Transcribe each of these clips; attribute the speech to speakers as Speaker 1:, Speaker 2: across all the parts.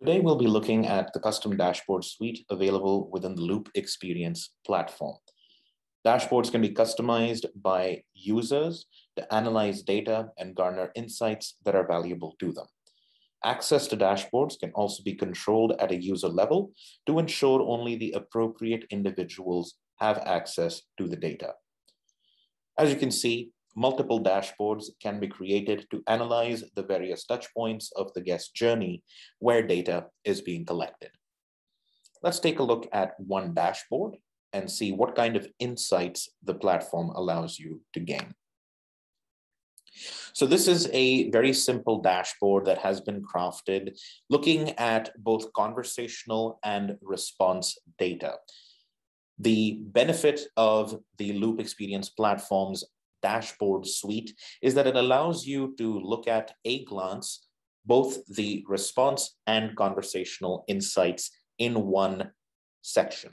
Speaker 1: Today, we'll be looking at the custom dashboard suite available within the Loop Experience platform. Dashboards can be customized by users to analyze data and garner insights that are valuable to them. Access to dashboards can also be controlled at a user level to ensure only the appropriate individuals have access to the data. As you can see, multiple dashboards can be created to analyze the various touch points of the guest journey where data is being collected. Let's take a look at one dashboard and see what kind of insights the platform allows you to gain. So this is a very simple dashboard that has been crafted looking at both conversational and response data. The benefit of the Loop Experience platform's dashboard suite is that it allows you to look at a glance both the response and conversational insights in one section.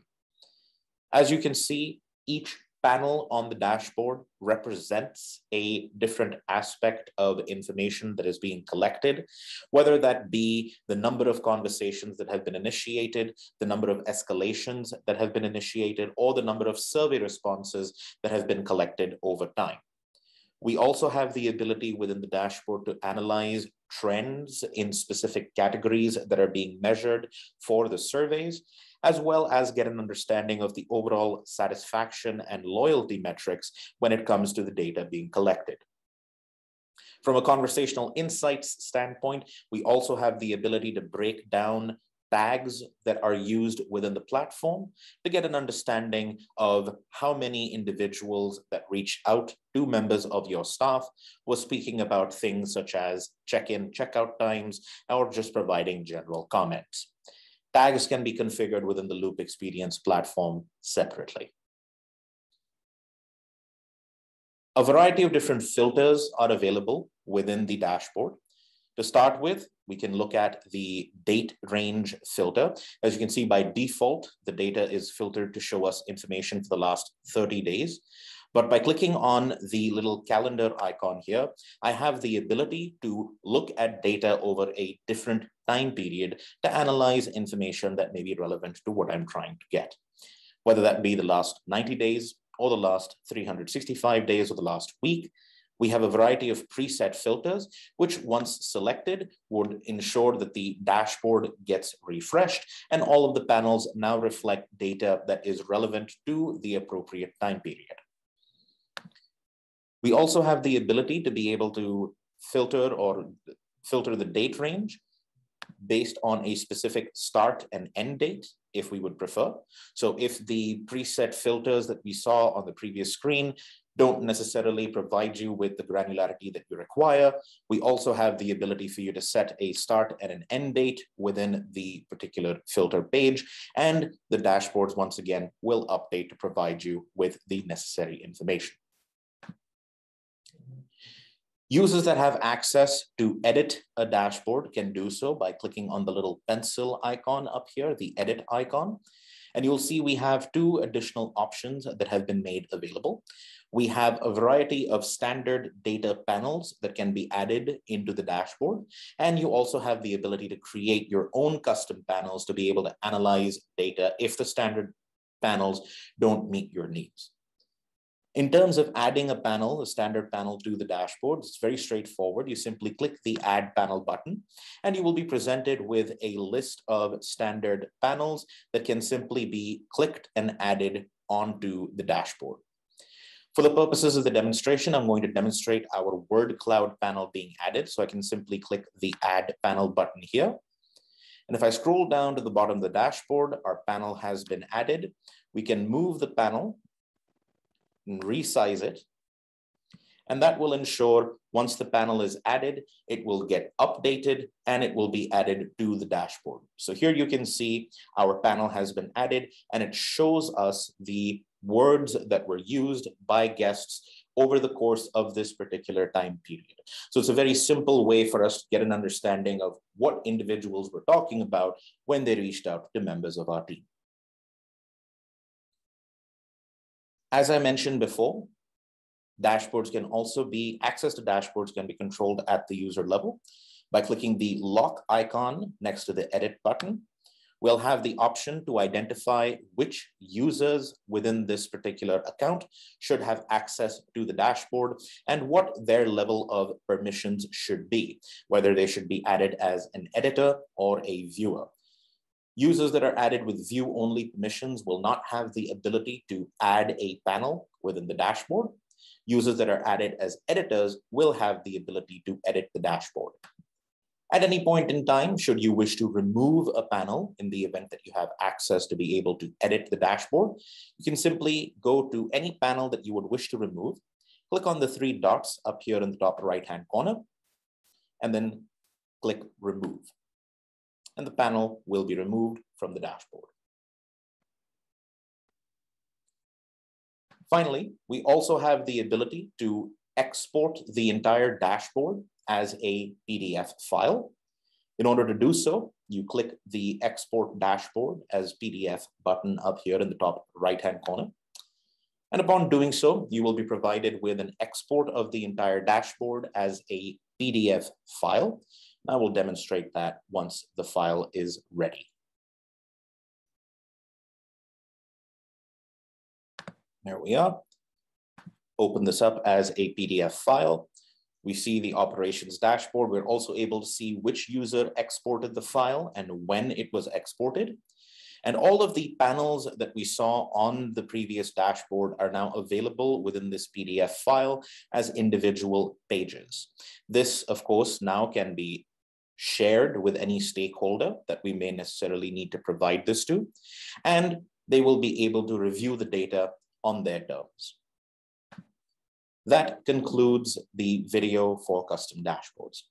Speaker 1: As you can see, each panel on the dashboard represents a different aspect of information that is being collected, whether that be the number of conversations that have been initiated, the number of escalations that have been initiated, or the number of survey responses that have been collected over time. We also have the ability within the dashboard to analyze trends in specific categories that are being measured for the surveys, as well as get an understanding of the overall satisfaction and loyalty metrics when it comes to the data being collected. From a conversational insights standpoint, we also have the ability to break down tags that are used within the platform to get an understanding of how many individuals that reach out to members of your staff were speaking about things such as check-in, checkout times, or just providing general comments. Tags can be configured within the Loop Experience platform separately. A variety of different filters are available within the dashboard. To start with, we can look at the date range filter. As you can see, by default, the data is filtered to show us information for the last 30 days. But by clicking on the little calendar icon here, I have the ability to look at data over a different time period to analyze information that may be relevant to what I'm trying to get, whether that be the last 90 days or the last 365 days or the last week. We have a variety of preset filters, which once selected would ensure that the dashboard gets refreshed and all of the panels now reflect data that is relevant to the appropriate time period. We also have the ability to be able to filter the date range based on a specific start and end date, if we would prefer. So if the preset filters that we saw on the previous screen don't necessarily provide you with the granularity that you require, we also have the ability for you to set a start and an end date within the particular filter page, and the dashboards, once again, will update to provide you with the necessary information. Users that have access to edit a dashboard can do so by clicking on the little pencil icon up here, the edit icon. And you'll see we have two additional options that have been made available. We have a variety of standard data panels that can be added into the dashboard. And you also have the ability to create your own custom panels to be able to analyze data if the standard panels don't meet your needs. In terms of adding a panel, a standard panel to the dashboard, it's very straightforward. You simply click the Add Panel button, and you will be presented with a list of standard panels that can simply be clicked and added onto the dashboard. For the purposes of the demonstration, I'm going to demonstrate our word cloud panel being added. So I can simply click the Add Panel button here. And if I scroll down to the bottom of the dashboard, our panel has been added. We can move the panel and resize it. And that will ensure once the panel is added, it will get updated and it will be added to the dashboard. So here you can see our panel has been added and it shows us the words that were used by guests over the course of this particular time period. So it's a very simple way for us to get an understanding of what individuals were talking about when they reached out to members of our team. As I mentioned before, access to dashboards can be controlled at the user level. By clicking the lock icon next to the edit button, we'll have the option to identify which users within this particular account should have access to the dashboard and what their level of permissions should be, whether they should be added as an editor or a viewer. Users that are added with view-only permissions will not have the ability to add a panel within the dashboard. Users that are added as editors will have the ability to edit the dashboard. At any point in time, should you wish to remove a panel in the event that you have access to be able to edit the dashboard, you can simply go to any panel that you would wish to remove, click on the three dots up here in the top right-hand corner, and then click Remove. And the panel will be removed from the dashboard. Finally, we also have the ability to export the entire dashboard as a PDF file. In order to do so, you click the Export Dashboard as PDF button up here in the top right-hand corner. And upon doing so, you will be provided with an export of the entire dashboard as a PDF file. I will demonstrate that once the file is ready. There we are. Open this up as a PDF file. We see the operations dashboard. We're also able to see which user exported the file and when it was exported. And all of the panels that we saw on the previous dashboard are now available within this PDF file as individual pages. This, of course, now can be shared with any stakeholder that we may necessarily need to provide this to, and they will be able to review the data on their terms. That concludes the video for custom dashboards.